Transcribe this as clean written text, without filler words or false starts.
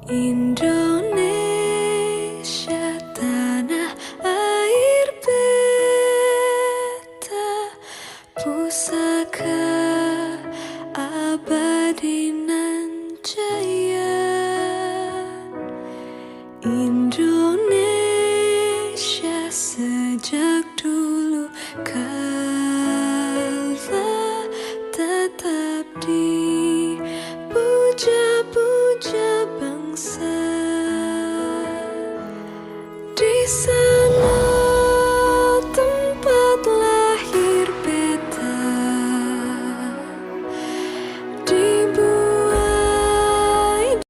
Indonesia tanah air beta, pusaka abadi nan jaya. Indonesia sejak dulu kala tetap dipuja-puja bangsa di